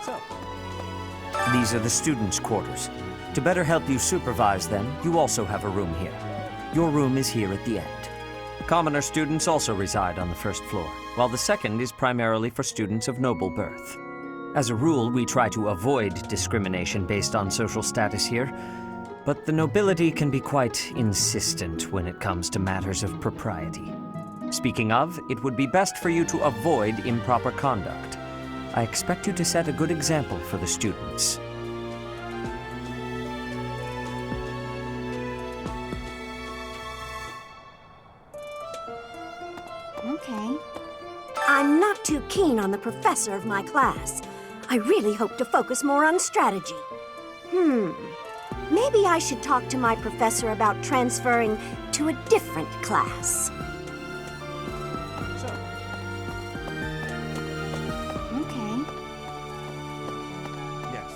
So, these are the students' quarters. To better help you supervise them, you also have a room here. Your room is here at the end. Commoner students also reside on the first floor, while the second is primarily for students of noble birth. As a rule, we try to avoid discrimination based on social status here, but the nobility can be quite insistent when it comes to matters of propriety. Speaking of, it would be best for you to avoid improper conduct. I expect you to set a good example for the students. Okay. I'm not too keen on the professor of my class. I really hope to focus more on strategy. Maybe I should talk to my professor about transferring to a different class. Okay. Yes.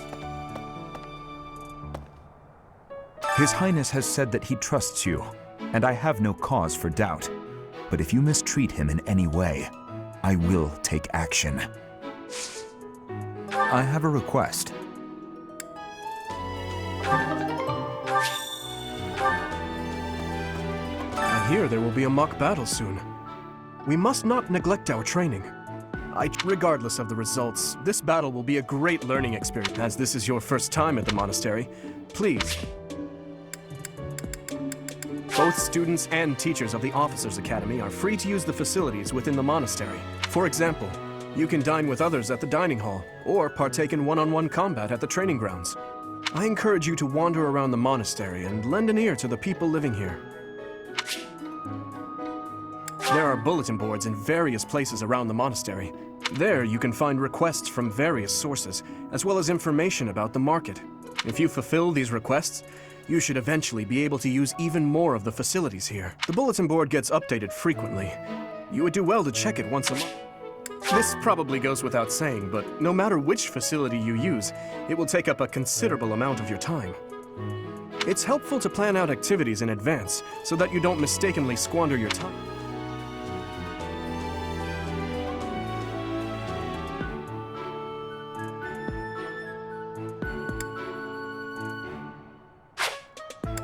His Highness has said that he trusts you, and I have no cause for doubt. But if you mistreat him in any way, I will take action. I have a request. I hear there will be a mock battle soon. We must not neglect our training. Regardless of the results, this battle will be a great learning experience. As this is your first time at the monastery, please. Both students and teachers of the Officers' Academy are free to use the facilities within the monastery. For example, you can dine with others at the dining hall, or partake in one-on-one combat at the training grounds. I encourage you to wander around the monastery and lend an ear to the people living here. There are bulletin boards in various places around the monastery. There you can find requests from various sources, as well as information about the market. If you fulfill these requests, you should eventually be able to use even more of the facilities here. The bulletin board gets updated frequently. You would do well to check it once a month. This probably goes without saying, but no matter which facility you use, it will take up a considerable amount of your time. It's helpful to plan out activities in advance so that you don't mistakenly squander your time.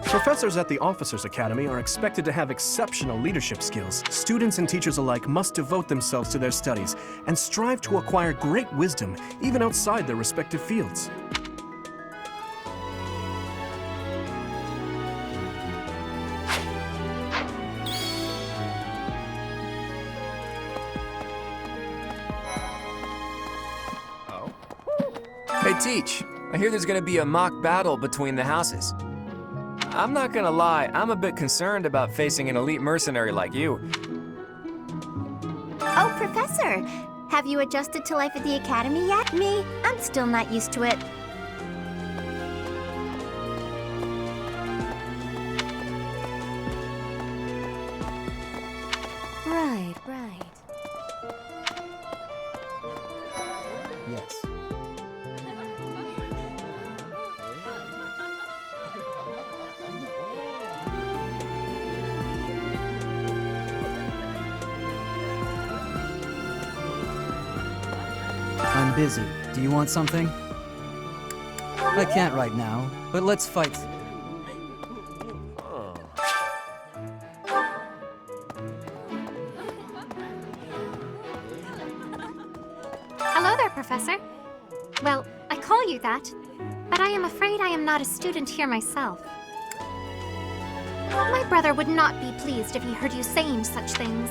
Professors at the Officers' Academy are expected to have exceptional leadership skills. Students and teachers alike must devote themselves to their studies and strive to acquire great wisdom, even outside their respective fields. Hey, Teach. I hear there's gonna be a mock battle between the houses. I'm not gonna lie, I'm a bit concerned about facing an elite mercenary like you. Oh, Professor! Have you adjusted to life at the Academy yet? Me? I'm still not used to it. Right. Yes. I'm busy. Do you want something? I can't right now, but let's fight. Hello there, Professor. Well, I call you that, but I am afraid I am not a student here myself. My brother would not be pleased if he heard you saying such things.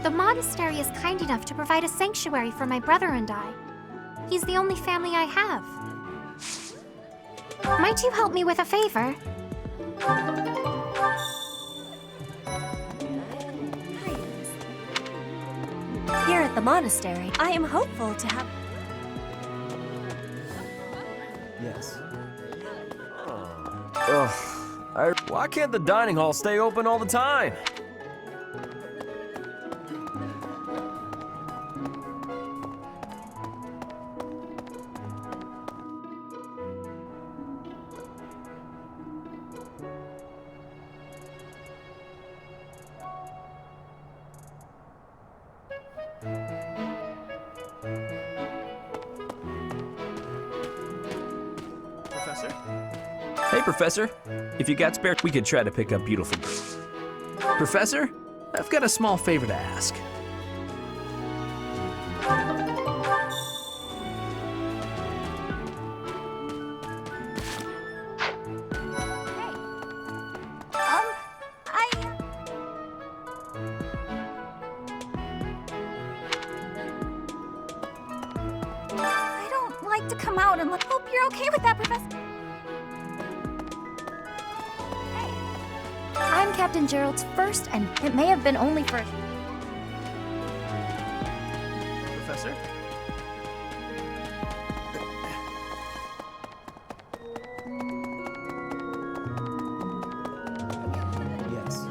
The monastery is kind enough to provide a sanctuary for my brother and I. He's the only family I have. Might you help me with a favor? Here at the monastery, I am hopeful to have... Yes. Why can't the dining hall stay open all the time? Hey, Professor. If you got spare, we could try to pick up beautiful girls. Professor, I've got a small favor to ask. I don't like to come out and hope you're okay with that, Professor. Hey. I'm Captain Gerald's first, and it may have been only for... Professor? Yes.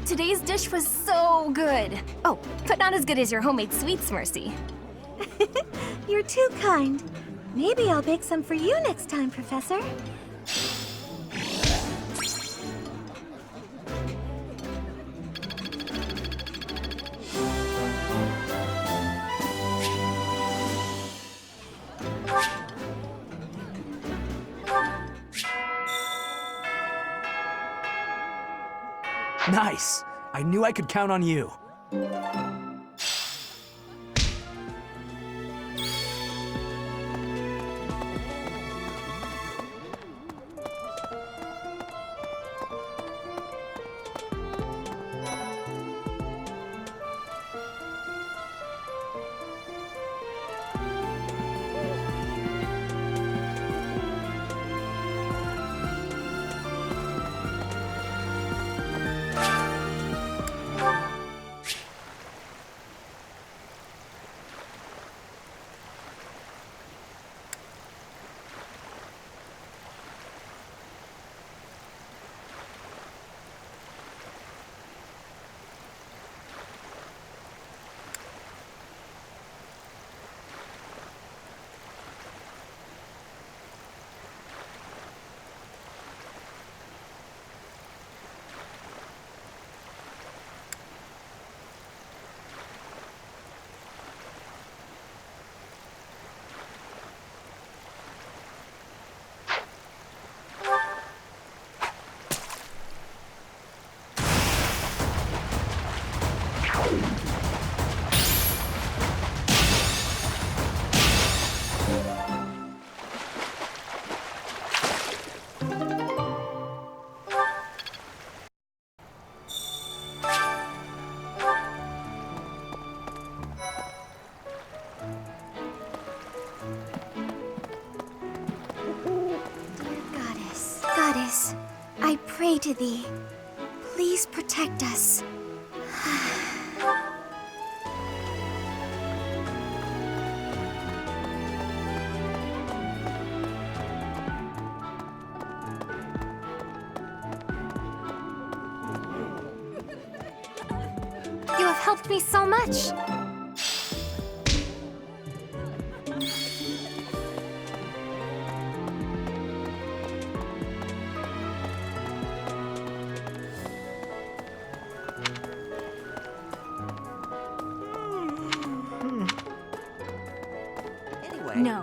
Today's dish was so good. Oh, but not as good as your homemade sweets, Mercy. You're too kind. Maybe I'll bake some for you next time, Professor. Nice! I knew I could count on you. Goddess, I pray to thee. Please protect us. You have helped me so much. No.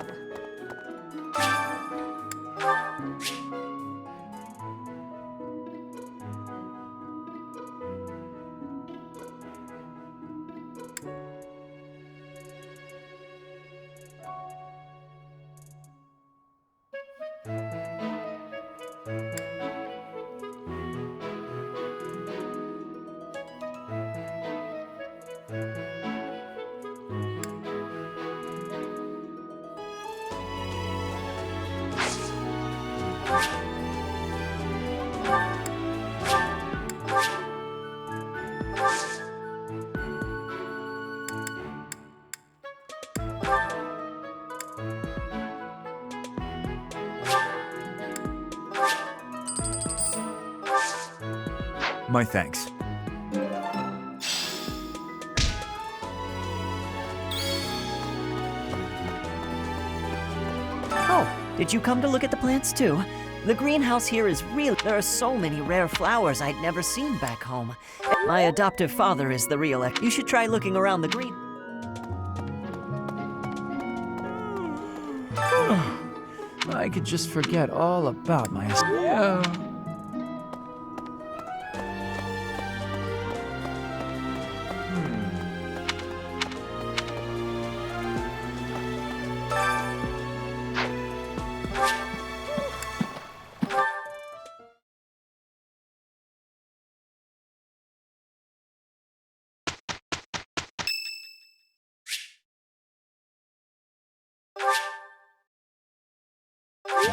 My thanks. Oh, Did you come to look at the plants too? The greenhouse here is real. There are so many rare flowers I'd never seen back home. My adoptive father is the real You should try looking around the green. I could just forget all about my... Yeah.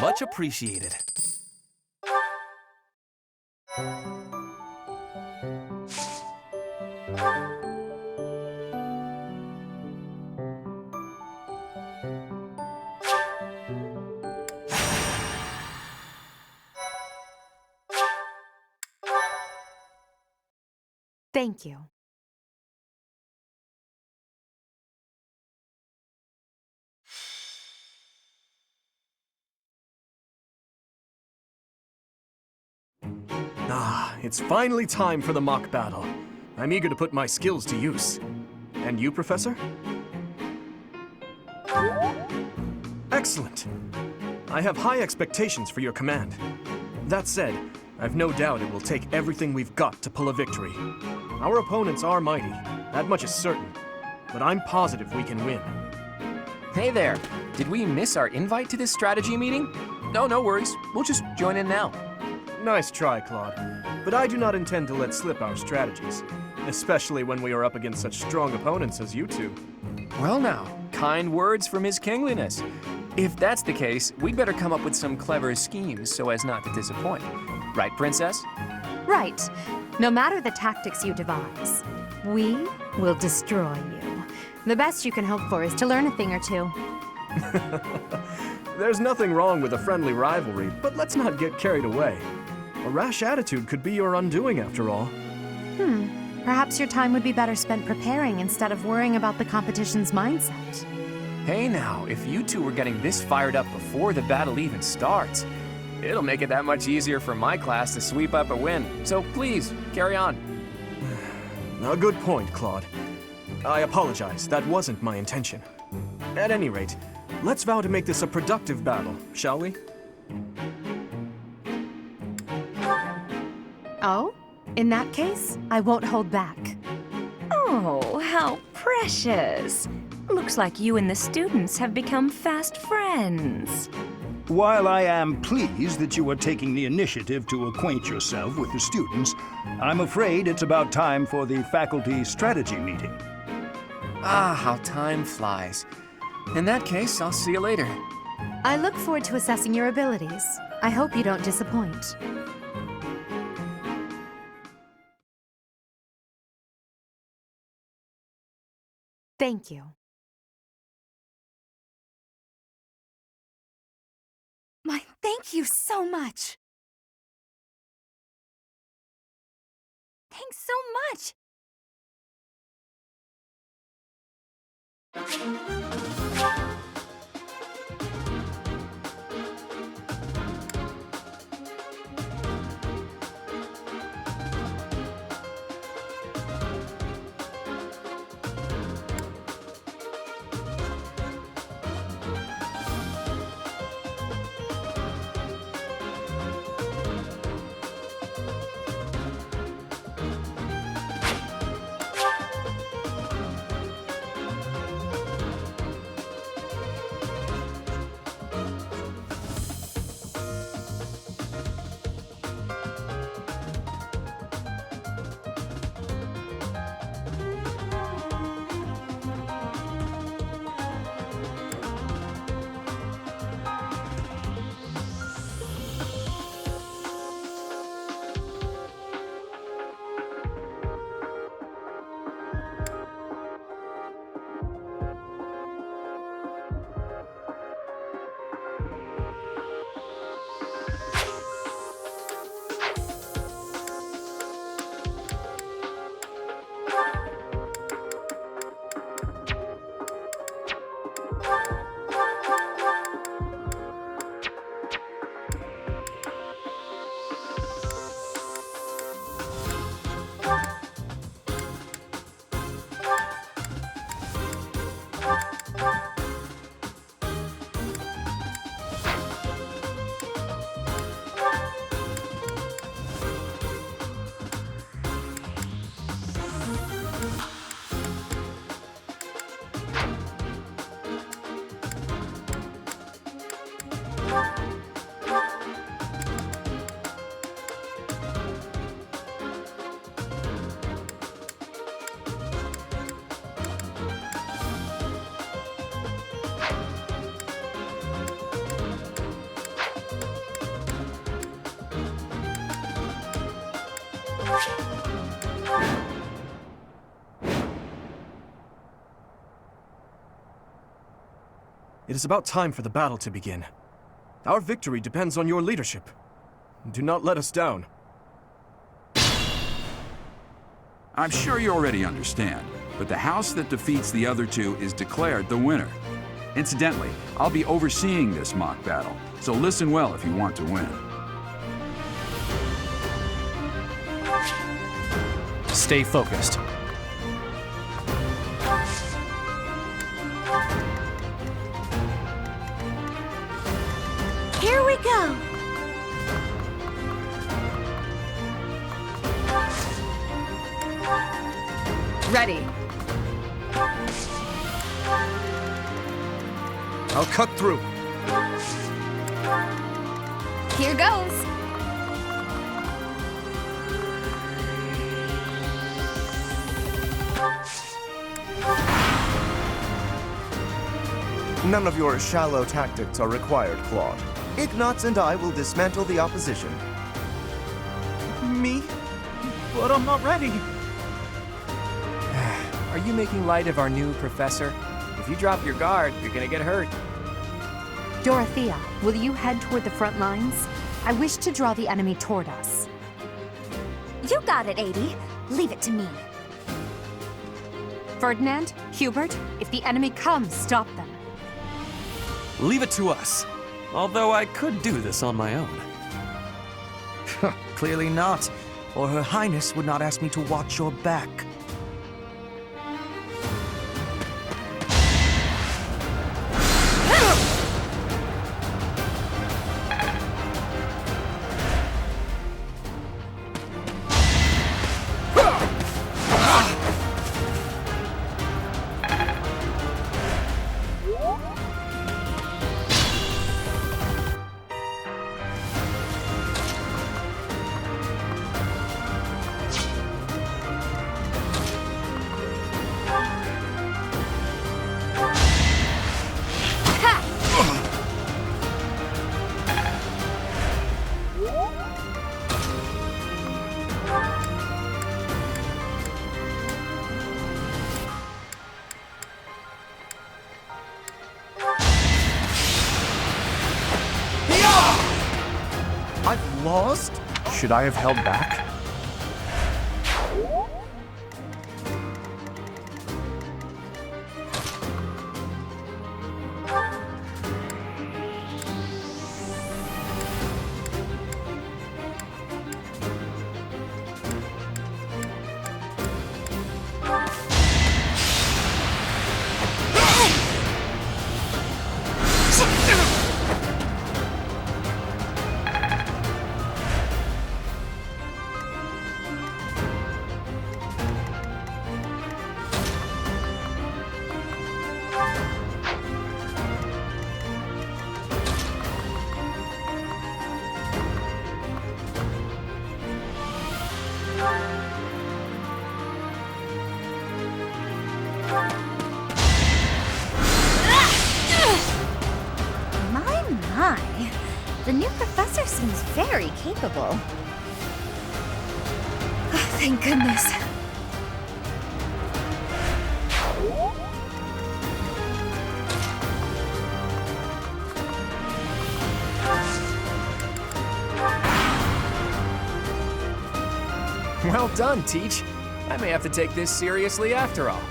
Much appreciated. Thank you. Ah, it's finally time for the mock battle. I'm eager to put my skills to use. And you, Professor? Excellent. I have high expectations for your command. That said, I've no doubt it will take everything we've got to pull a victory. Our opponents are mighty, that much is certain. But I'm positive we can win. Hey there, did we miss our invite to this strategy meeting? No, no worries. We'll just join in now. Nice try, Claude. But I do not intend to let slip our strategies, especially when we are up against such strong opponents as you two. Well now, kind words from His Kingliness. If that's the case, we'd better come up with some clever schemes so as not to disappoint. Right, Princess? Right. No matter the tactics you devise, we will destroy you. The best you can hope for is to learn a thing or two. There's nothing wrong with a friendly rivalry, but let's not get carried away. A rash attitude could be your undoing after all. Perhaps your time would be better spent preparing instead of worrying about the competition's mindset. Hey now, if you two were getting this fired up before the battle even starts, it'll make it that much easier for my class to sweep up a win. So please, carry on. A good point, Claude. I apologize, that wasn't my intention. At any rate, let's vow to make this a productive battle, shall we? Oh? In that case, I won't hold back. Oh, how precious. Looks like you and the students have become fast friends. While I am pleased that you are taking the initiative to acquaint yourself with the students, I'm afraid it's about time for the faculty strategy meeting. Ah, how time flies. In that case, I'll see you later. I look forward to assessing your abilities. I hope you don't disappoint. Thank you. My, thank you so much. Thanks so much. It is about time for the battle to begin. Our victory depends on your leadership. Do not let us down. I'm sure you already understand, but the house that defeats the other two is declared the winner. Incidentally, I'll be overseeing this mock battle, so listen well if you want to win. Stay focused. Here we go. Ready. I'll cut through. Here goes. None of your shallow tactics are required, Claude. Ignatz and I will dismantle the opposition. Me? But I'm not ready. Are you making light of our new professor? If you drop your guard, you're gonna get hurt. Dorothea, will you head toward the front lines? I wish to draw the enemy toward us. You got it, Adie. Leave it to me. Ferdinand, Hubert, if the enemy comes, stop them. Leave it to us. Although I could do this on my own. Clearly not, or Her Highness would not ask me to watch your back. I've lost? Should I have held back? My. The new professor seems very capable. Oh, thank goodness. Well done, Teach. I may have to take this seriously after all.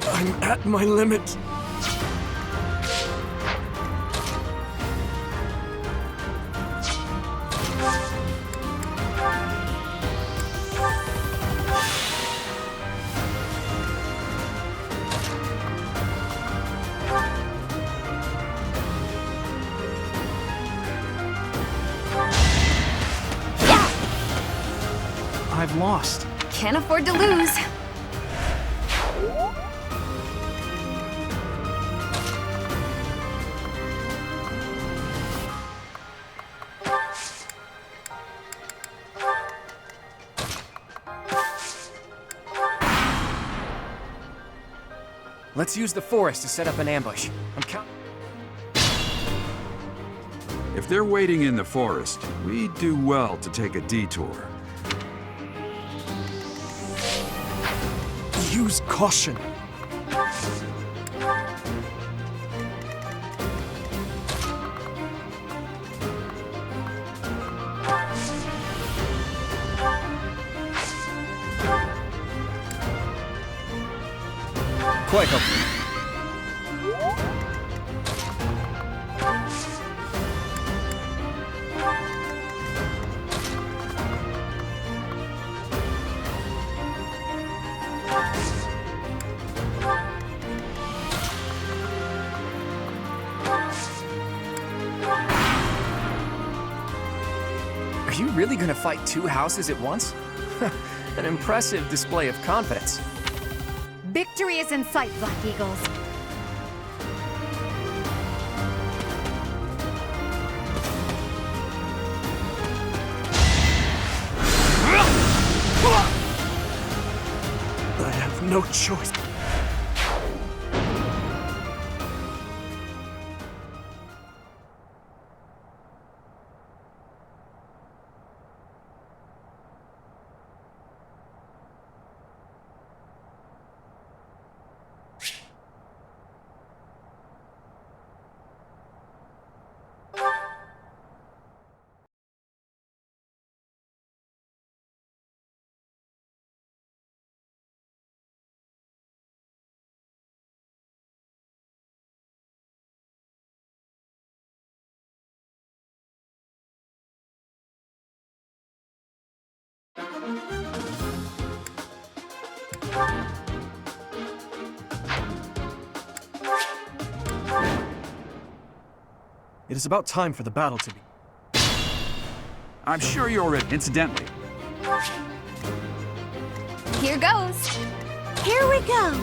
I'm at my limit. I've lost. Can't afford to lose. Let's use the forest to set up an ambush. I'm counting. If they're waiting in the forest, we'd do well to take a detour. Use caution. Quite helpful. Are you really gonna fight two houses at once? An impressive display of confidence. Victory is in sight, Black Eagles. I have no choice. It is about time for the battle to be. I'm sure you're already. Incidentally, Here goes. Here we go.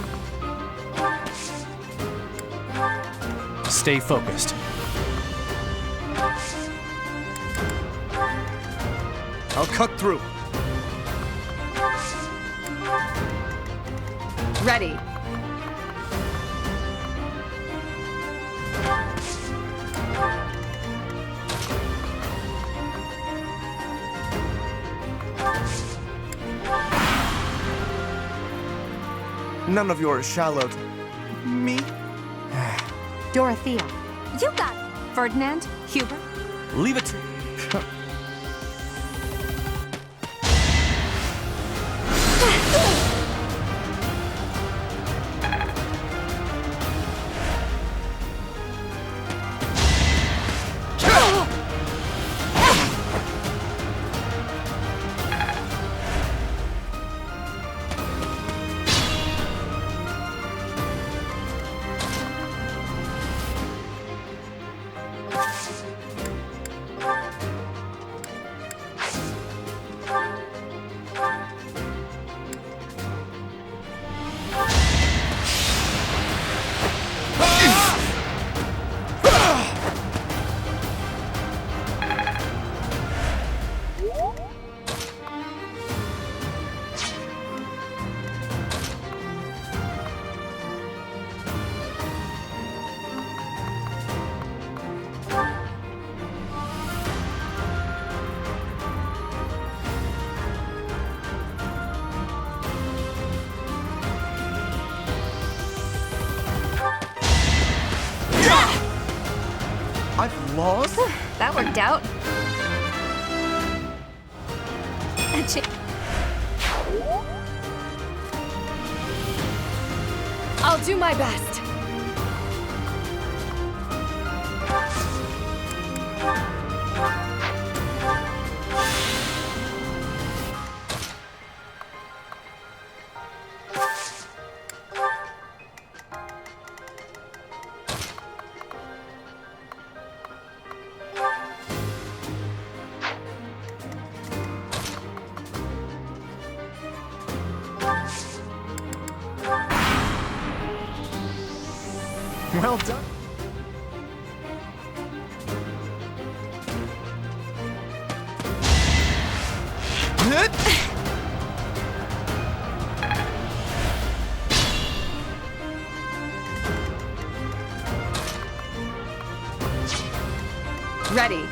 Stay focused. I'll cut through. Ready. None of your shallow... Me? Dorothea. You got it. Ferdinand. Hubert. Leave it to... I've lost? That worked out. I'll do my best. Well done. Ready.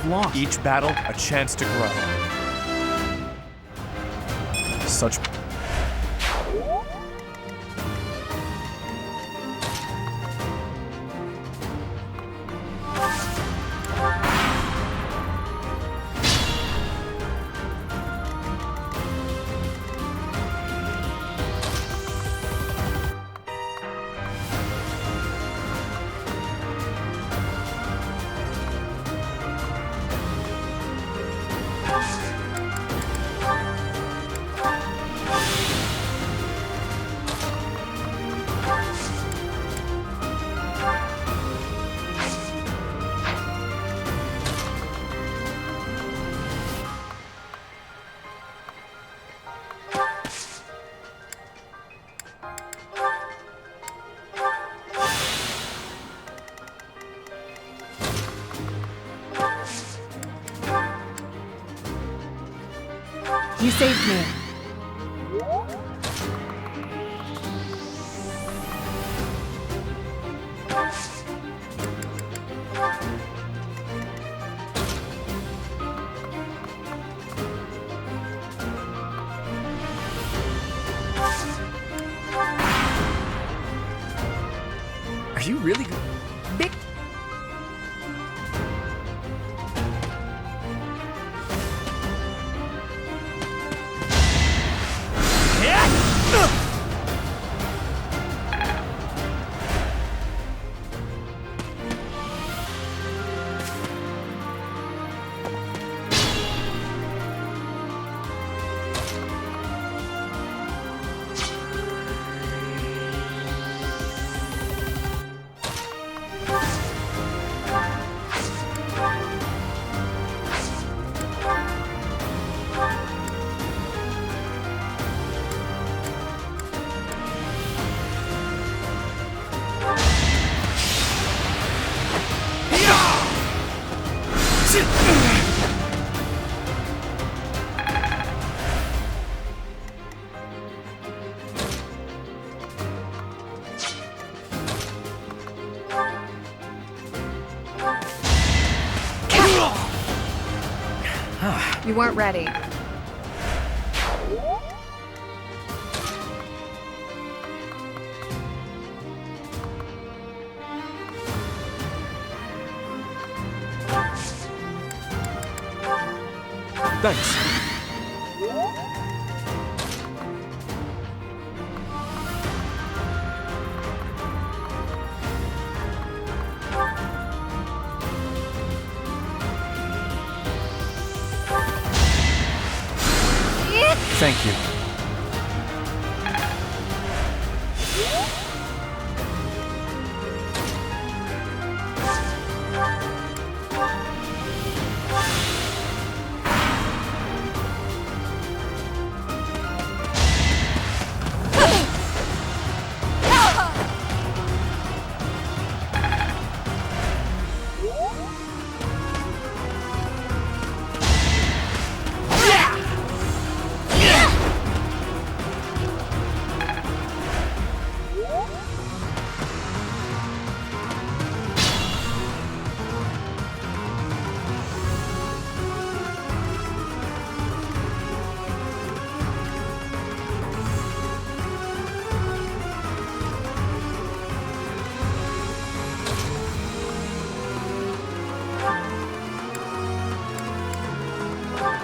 Lost. Each battle, a chance to grow. Such... You saved me. Are you really good? Big. You weren't ready. Thanks. Thank you.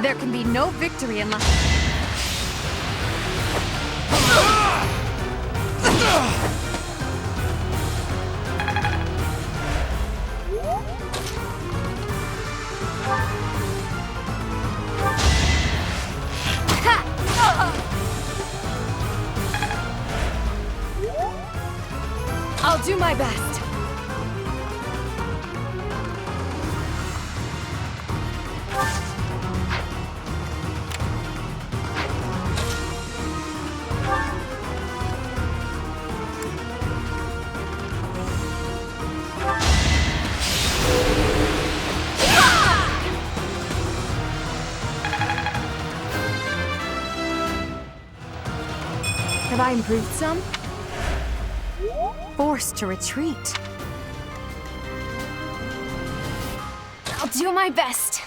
There can be no victory unless... I'll do my best. Have I improved some? Forced to retreat. I'll do my best.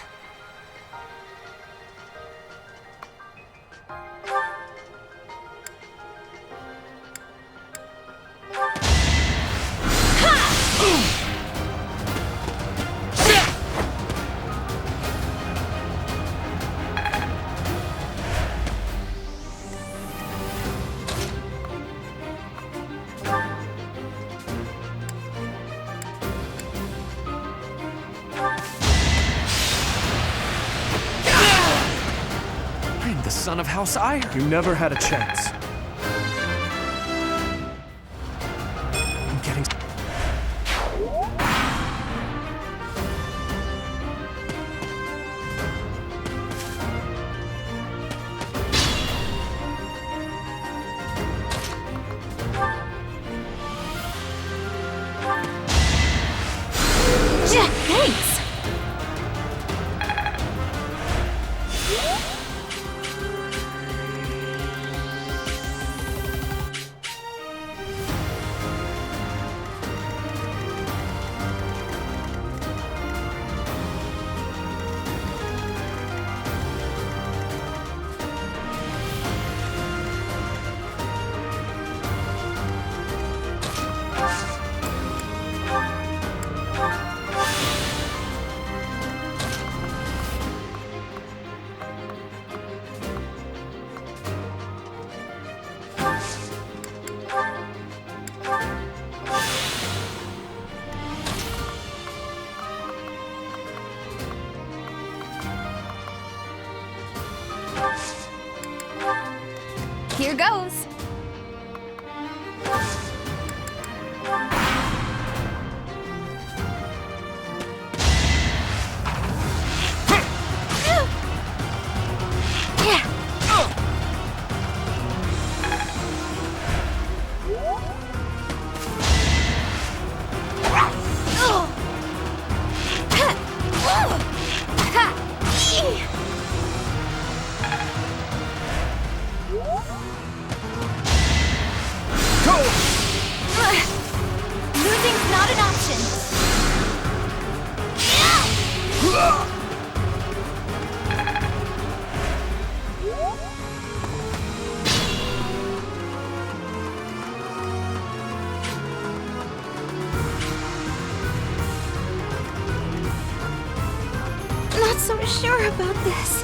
I'm the son of House Iron. You never had a chance. I'm getting... Thanks! Here goes. Losing's not an option. Not so sure about this.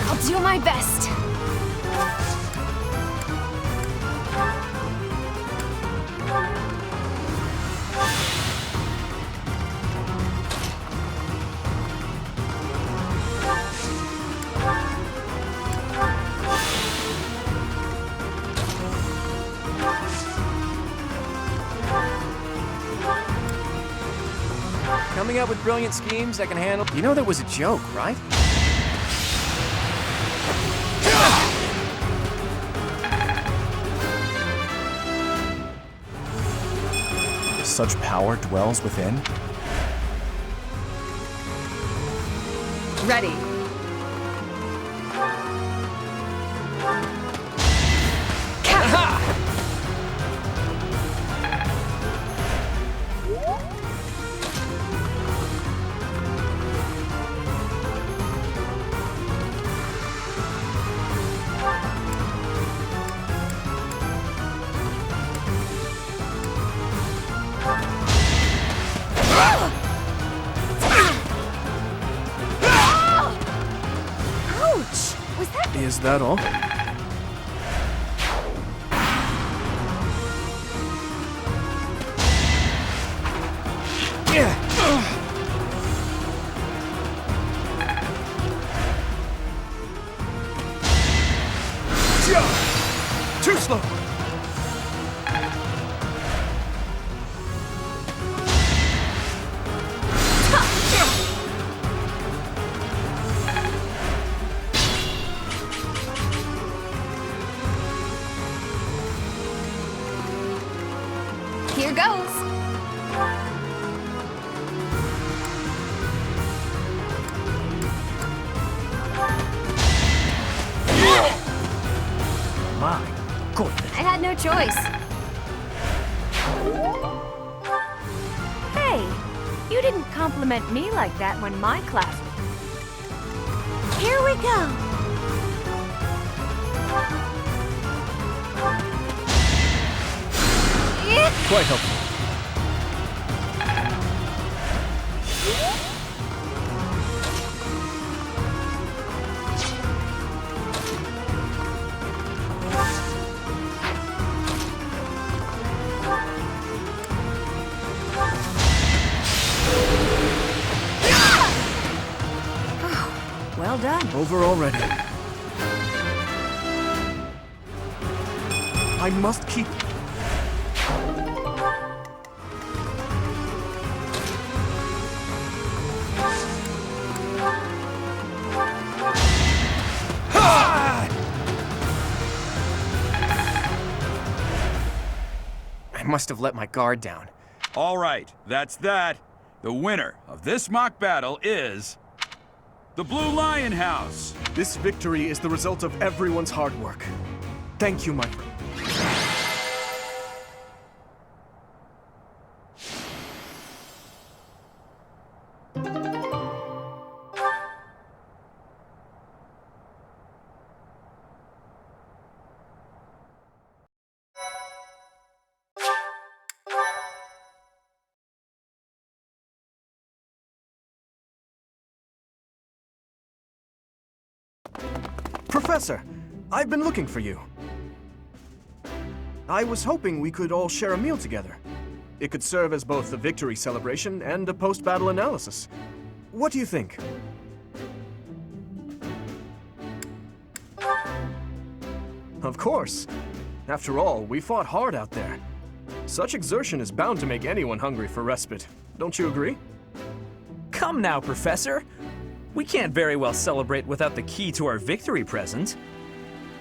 I'll do my best. Coming up with brilliant schemes I can handle. You know that was a joke, right? Such power dwells within. Ready. Is that all? Too slow! Here goes. My goodness. I had no choice. Hey, you didn't compliment me like that when my class... Here we go. Quite helpful. Well done. Over already. I must keep... I must have let my guard down. All right, that's that. The winner of this mock battle is... the Blue Lion House! This victory is the result of everyone's hard work. Thank you, my friend. Professor, I've been looking for you. I was hoping we could all share a meal together. It could serve as both a victory celebration and a post-battle analysis. What do you think? Of course. After all, we fought hard out there. Such exertion is bound to make anyone hungry for respite. Don't you agree? Come now, Professor. We can't very well celebrate without the key to our victory present.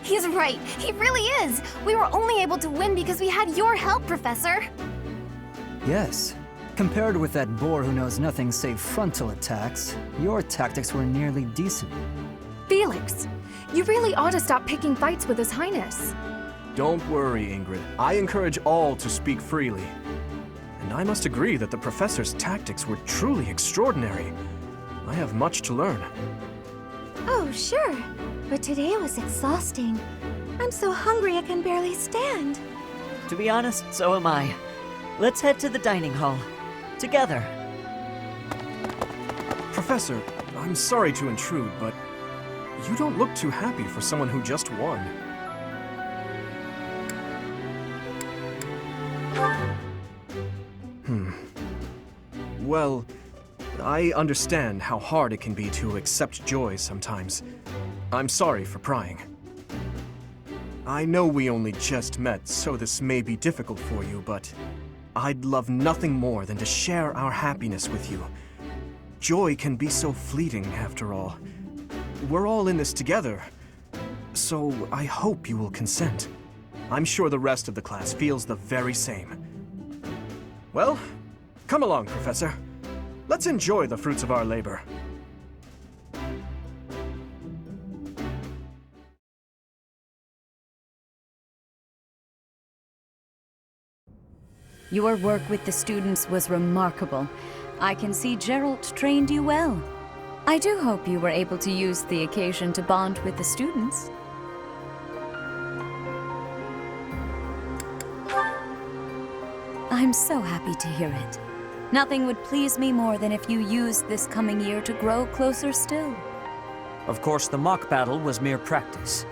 He's right. He really is. We were only able to win because we had your help, Professor. Yes. Compared with that boar who knows nothing save frontal attacks, your tactics were nearly decent. Felix, you really ought to stop picking fights with His Highness. Don't worry, Ingrid. I encourage all to speak freely. And I must agree that the Professor's tactics were truly extraordinary. I have much to learn. Oh, sure. But today was exhausting. I'm so hungry I can barely stand. To be honest, so am I. Let's head to the dining hall. Together. Professor, I'm sorry to intrude, but you don't look too happy for someone who just won. Well, I understand how hard it can be to accept joy sometimes. I'm sorry for prying. I know we only just met, so this may be difficult for you, but I'd love nothing more than to share our happiness with you. Joy can be so fleeting, after all. We're all in this together, so I hope you will consent. I'm sure the rest of the class feels the very same. Well, come along, Professor. Let's enjoy the fruits of our labor. Your work with the students was remarkable. I can see Gerald trained you well. I do hope you were able to use the occasion to bond with the students. I'm so happy to hear it. Nothing would please me more than if you used this coming year to grow closer still. Of course, the mock battle was mere practice.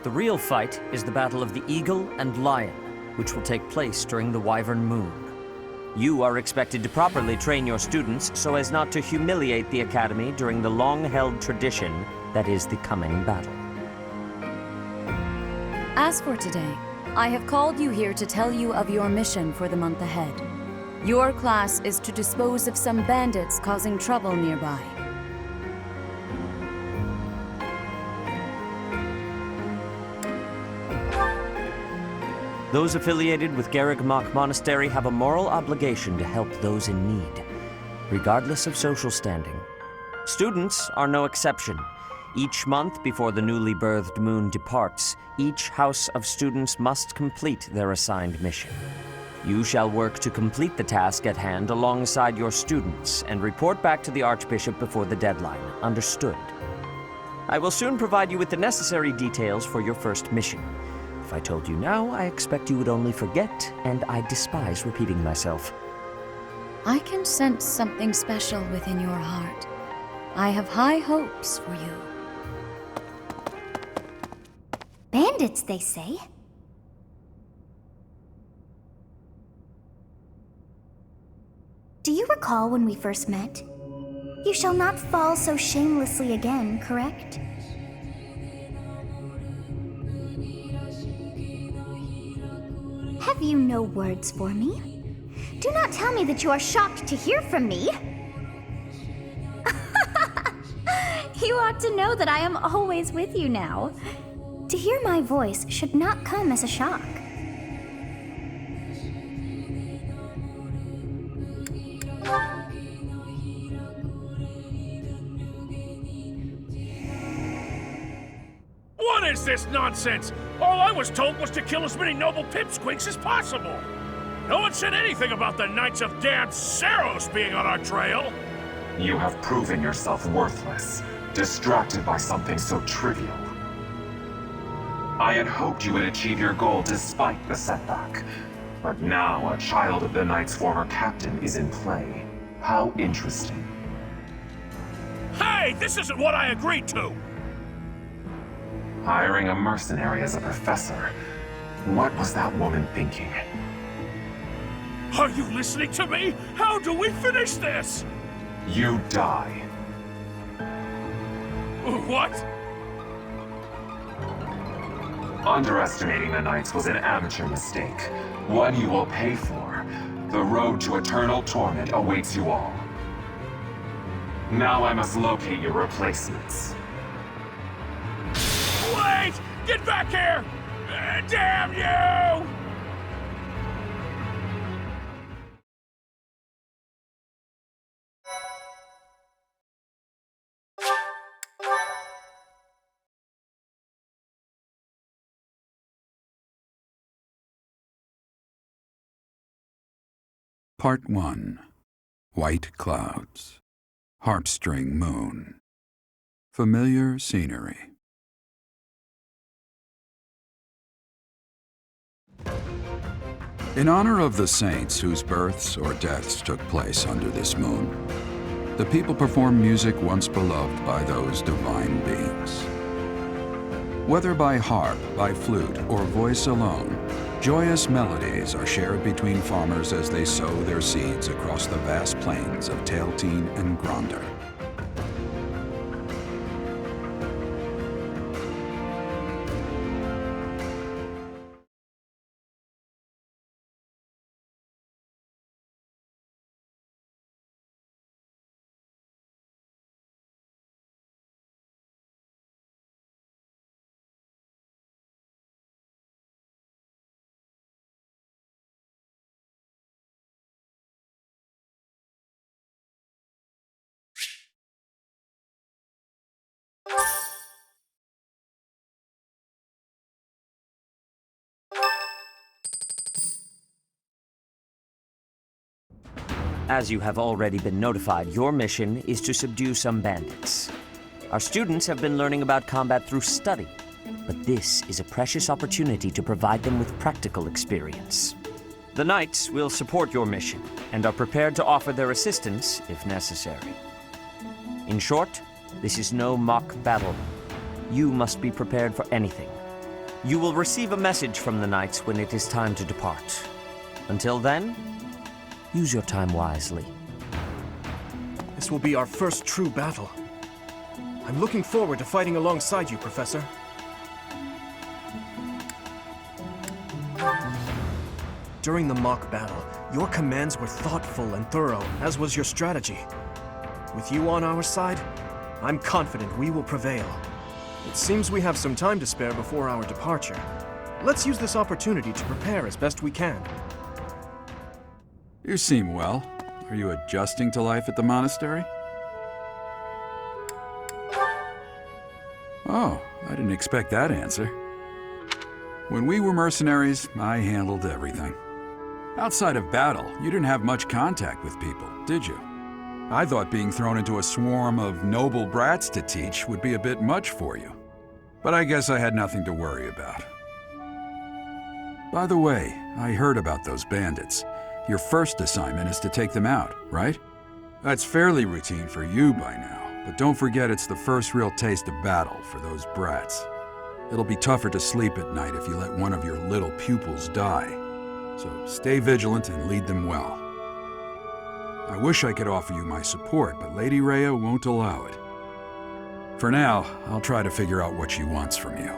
The real fight is the battle of the eagle and lion, which will take place during the Wyvern Moon. You are expected to properly train your students so as not to humiliate the Academy during the long-held tradition that is the coming battle. As for today, I have called you here to tell you of your mission for the month ahead. Your class is to dispose of some bandits causing trouble nearby. Those affiliated with Garreg-Mach Monastery have a moral obligation to help those in need, regardless of social standing. Students are no exception. Each month before the newly birthed moon departs, each house of students must complete their assigned mission. You shall work to complete the task at hand alongside your students and report back to the Archbishop before the deadline. Understood? I will soon provide you with the necessary details for your first mission. If I told you now, I expect you would only forget, and I despise repeating myself. I can sense something special within your heart. I have high hopes for you. Bandits, they say. Do you recall when we first met? You shall not fall so shamelessly again, correct? Have you no words for me? Do not tell me that you are shocked to hear from me. You ought to know that I am always with you now. To hear my voice should not come as a shock. What is this nonsense? All I was told was to kill as many noble pipsqueaks as possible. No one said anything about the Knights of Dan Saros being on our trail. You have proven yourself worthless, distracted by something so trivial. I had hoped you would achieve your goal despite the setback. But now a child of the Knight's former captain is in play. How interesting. Hey, this isn't what I agreed to! Hiring a mercenary as a professor. What was that woman thinking? Are you listening to me? How do we finish this? You die. What? Underestimating the Knights was an amateur mistake. One you will pay for. The road to eternal torment awaits you all. Now I must locate your replacements. Wait! Get back here! Damn you! Part 1. White Clouds. Harpstring Moon. Familiar scenery. In honor of the saints whose births or deaths took place under this moon, the people perform music once beloved by those divine beings. Whether by harp, by flute, or voice alone, joyous melodies are shared between farmers as they sow their seeds across the vast plains of Tailteen and Gronder. As you have already been notified, your mission is to subdue some bandits. Our students have been learning about combat through study, but this is a precious opportunity to provide them with practical experience. The Knights will support your mission and are prepared to offer their assistance if necessary. In short, This is no mock battle. You must be prepared for anything. You will receive a message from the knights when it is time to depart. Until then, use your time wisely. This will be our first true battle. I'm looking forward to fighting alongside you, Professor. During the mock battle, your commands were thoughtful and thorough, as was your strategy. With you on our side, I'm confident we will prevail. It seems we have some time to spare before our departure. Let's use this opportunity to prepare as best we can. You seem well. Are you adjusting to life at the monastery? Oh, I didn't expect that answer. When we were mercenaries, I handled everything. Outside of battle, you didn't have much contact with people, did you? I thought being thrown into a swarm of noble brats to teach would be a bit much for you. But I guess I had nothing to worry about. By the way, I heard about those bandits. Your first assignment is to take them out, right? That's fairly routine for you by now, but don't forget it's the first real taste of battle for those brats. It'll be tougher to sleep at night if you let one of your little pupils die. So stay vigilant and lead them well. I wish I could offer you my support, but Lady Rhea won't allow it. For now, I'll try to figure out what she wants from you.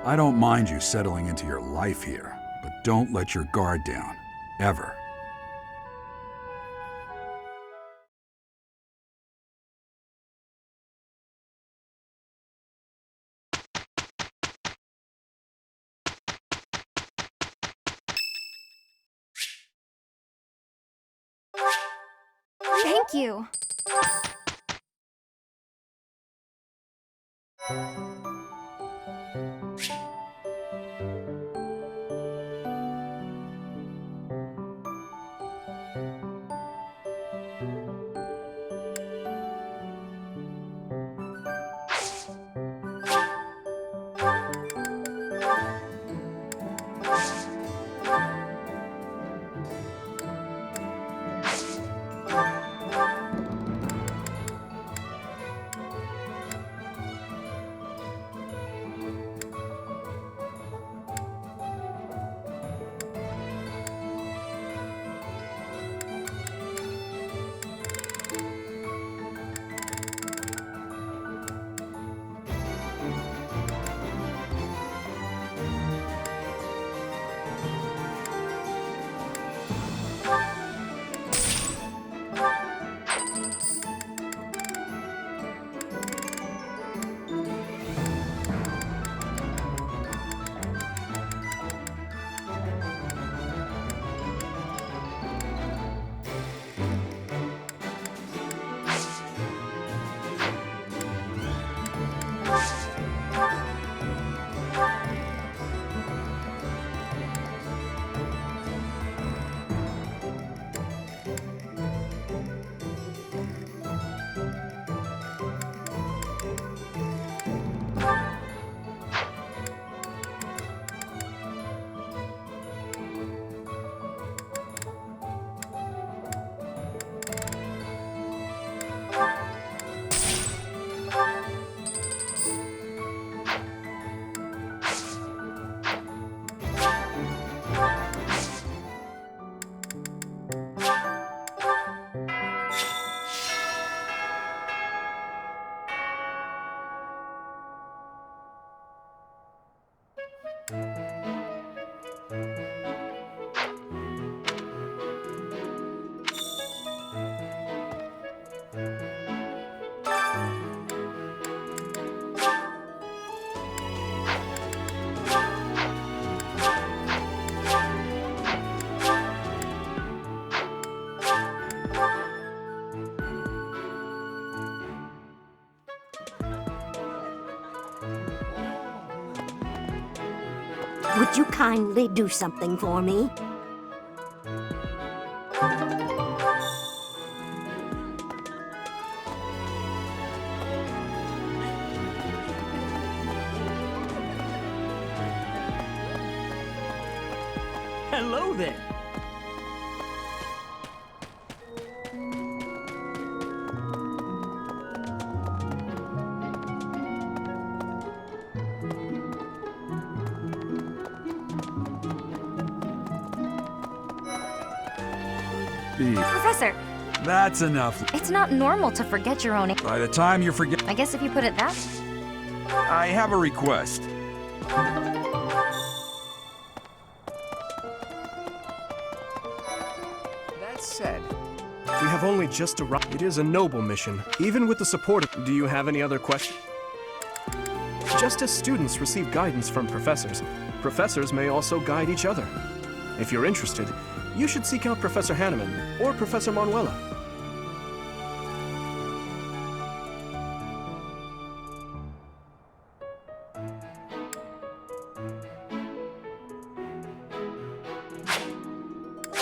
I don't mind you settling into your life here, but don't let your guard down, ever. Thank you. Would you kindly do something for me? Hello there. speed. Professor, That's enough. it's not normal to forget your own. By the time you forget, I guess if you put it that. I have a request. That said, we have only just arrived. It is a noble mission, even with the support of... Do you have any other questions? Just as students receive guidance from professors, professors may also guide each other. If you're interested, you should seek out Professor Hanneman or Professor Manuela.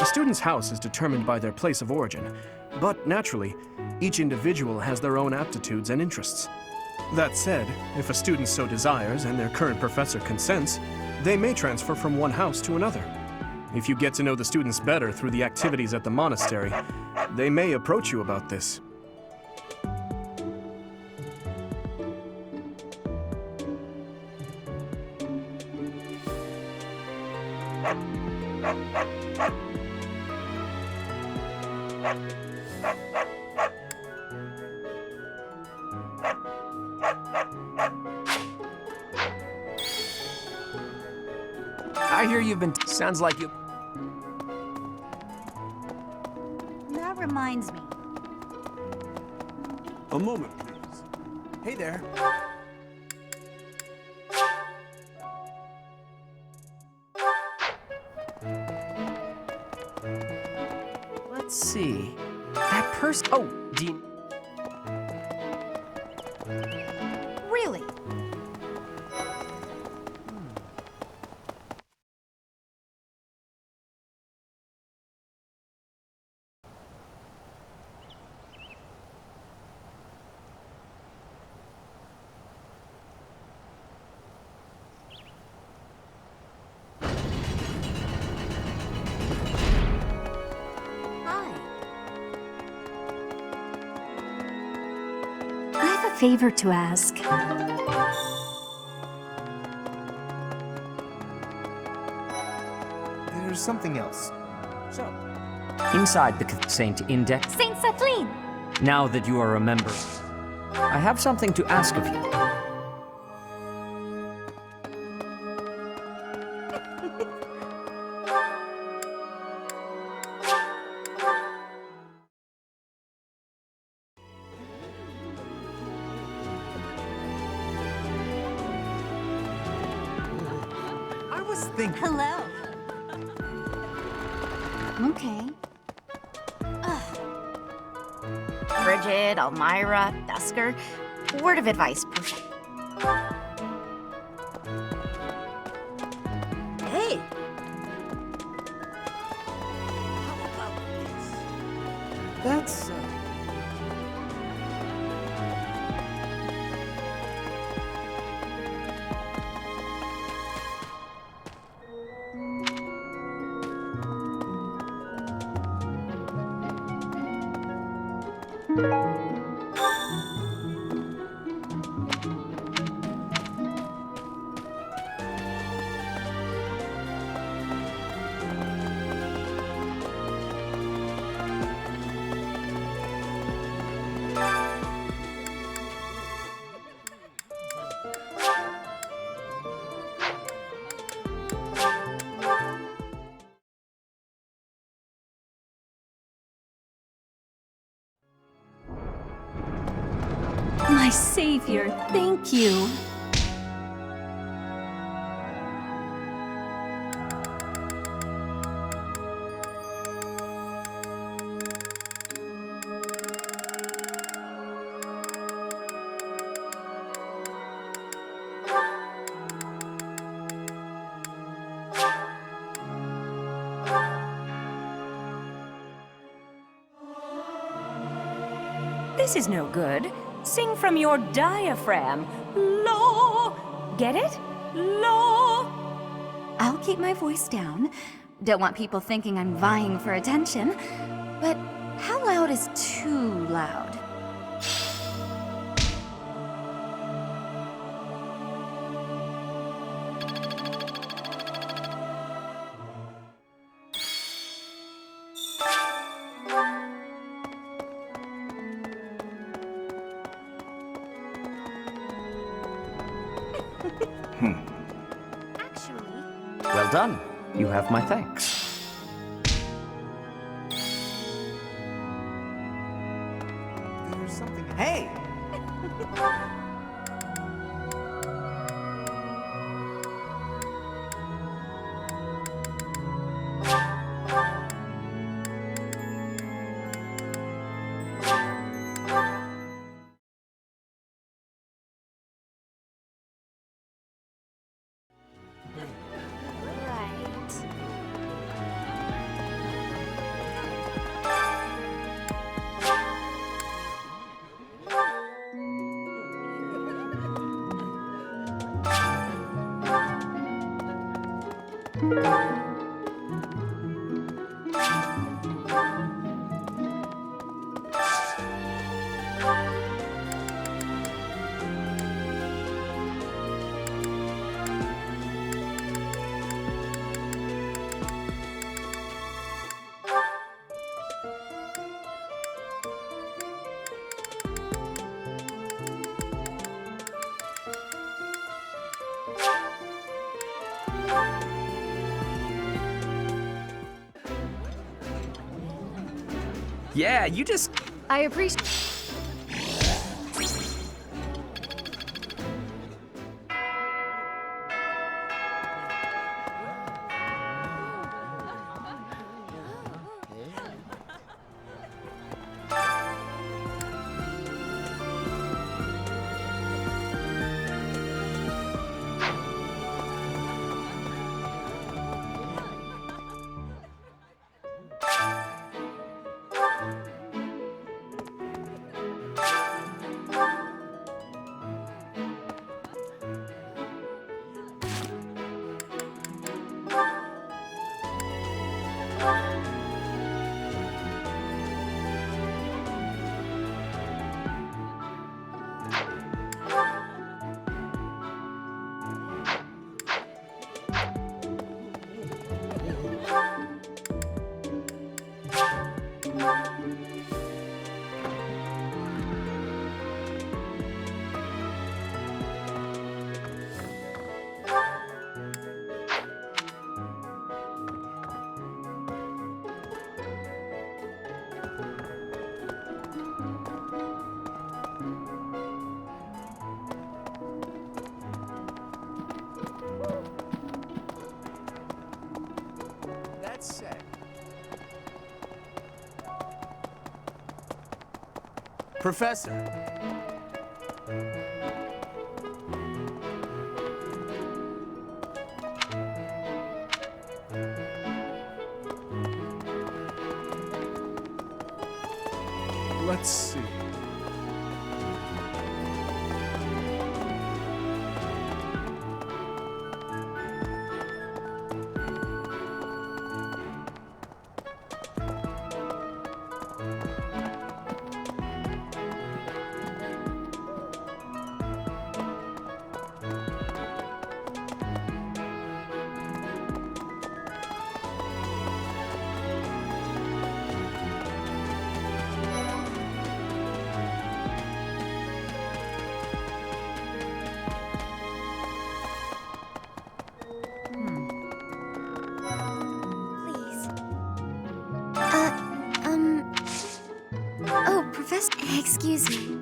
A student's house is determined by their place of origin, but naturally, each individual has their own aptitudes and interests. That said, if a student so desires and their current professor consents, they may transfer from one house to another. If you get to know the students better through the activities at the monastery, they may approach you about this. I hear you've been. Sounds like you. That reminds me. A moment, please. Hey there. Let's see. That person. Oh, Dean. Really? Favor to ask. There's something else. So, inside the Saint Index, Saint Kathleen! now that you are a member, I have something to ask of you. Hello. Okay. Bridget, Elmira, Dusker. Word of advice, perfect. Hey! That's. My savior, thank you. This is no good. Sing from your diaphragm. Lo! Get it? Lo! I'll keep my voice down. Don't want people thinking I'm vying for attention. But how loud is too loud? Actually... Well done. You have my thanks. There's something... Hey! Yeah, you just... I appreciate... That's said. Professor. Let's see. Oh, Professor, excuse me.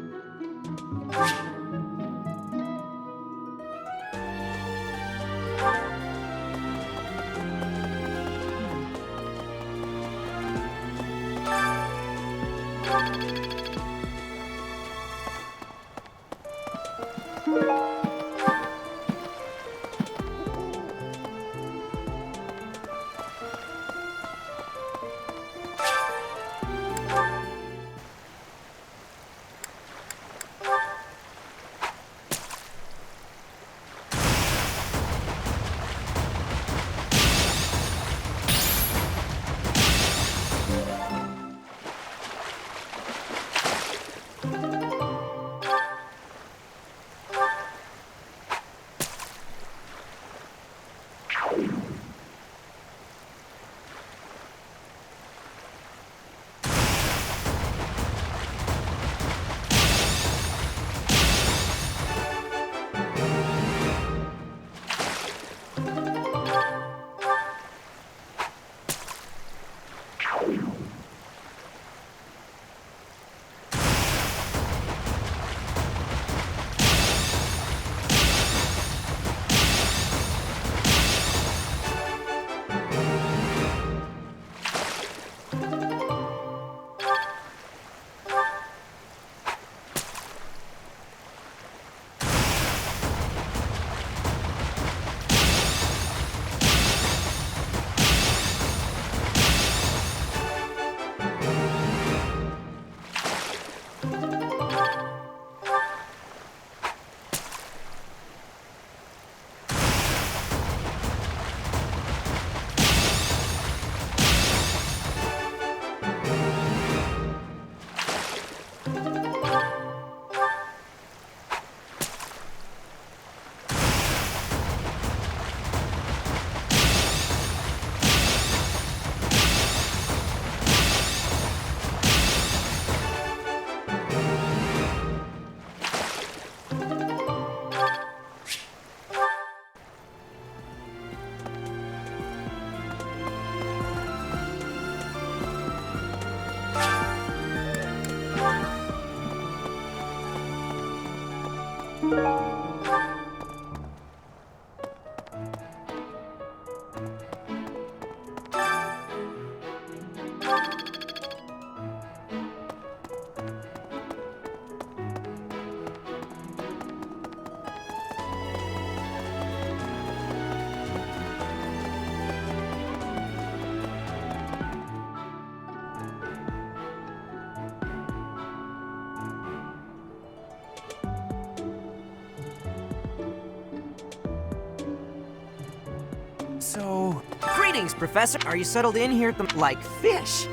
So, greetings, Professor. Are you settled in here at the like fish?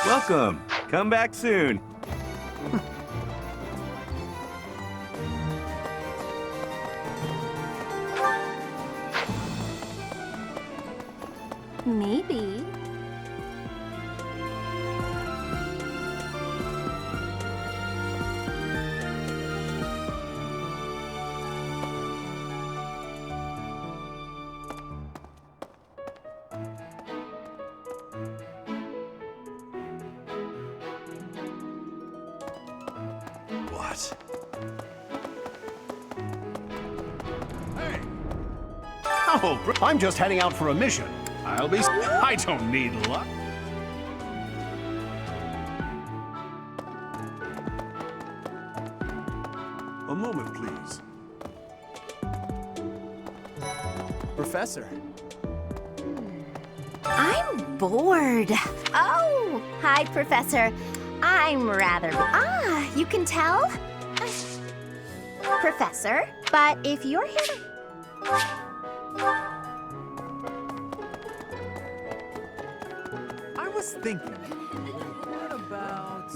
Welcome. Come back soon. Maybe. What? Oh, I'm just heading out for a mission. I don't need luck. A moment, please. Professor. I'm bored. Oh, hi, Professor. I'm rather... Ah, you can tell? Professor, but if you're here to... I was thinking, what about...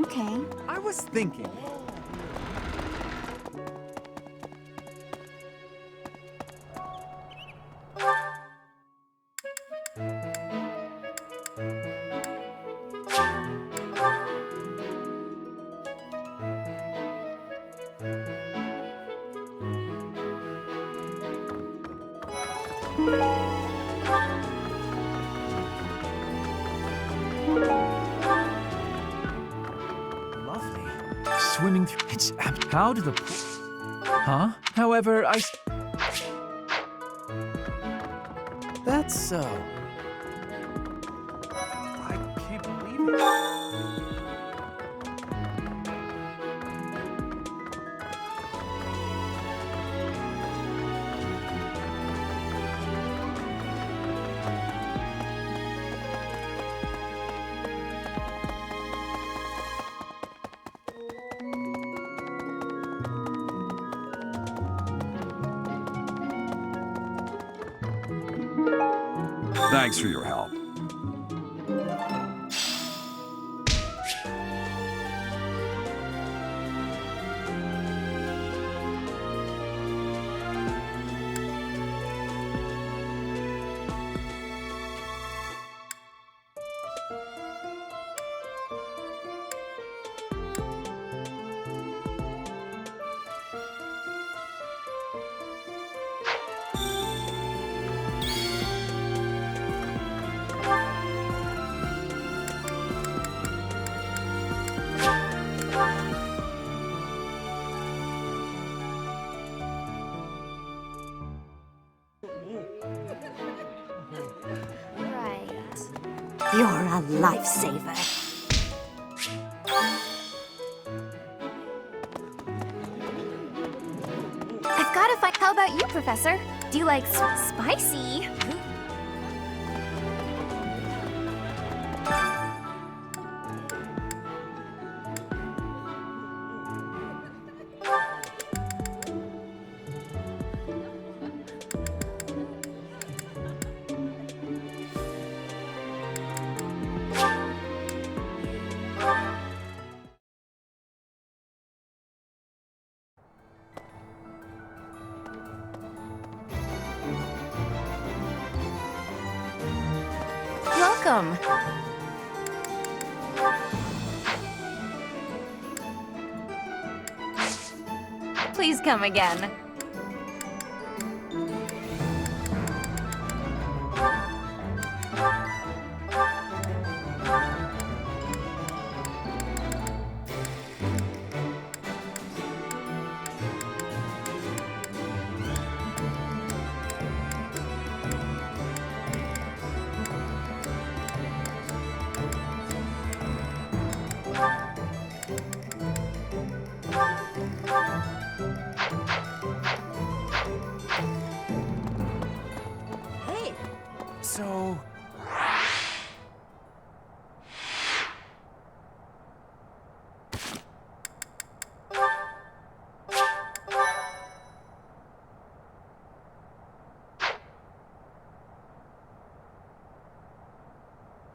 Okay. I was thinking... Lovely. Swimming through... It's... How do the... Huh? However, That's so... I can't believe it. Thanks for your help. You're a lifesaver. I've got to find... How about you, Professor? Do you like spicy? welcome. Please come again.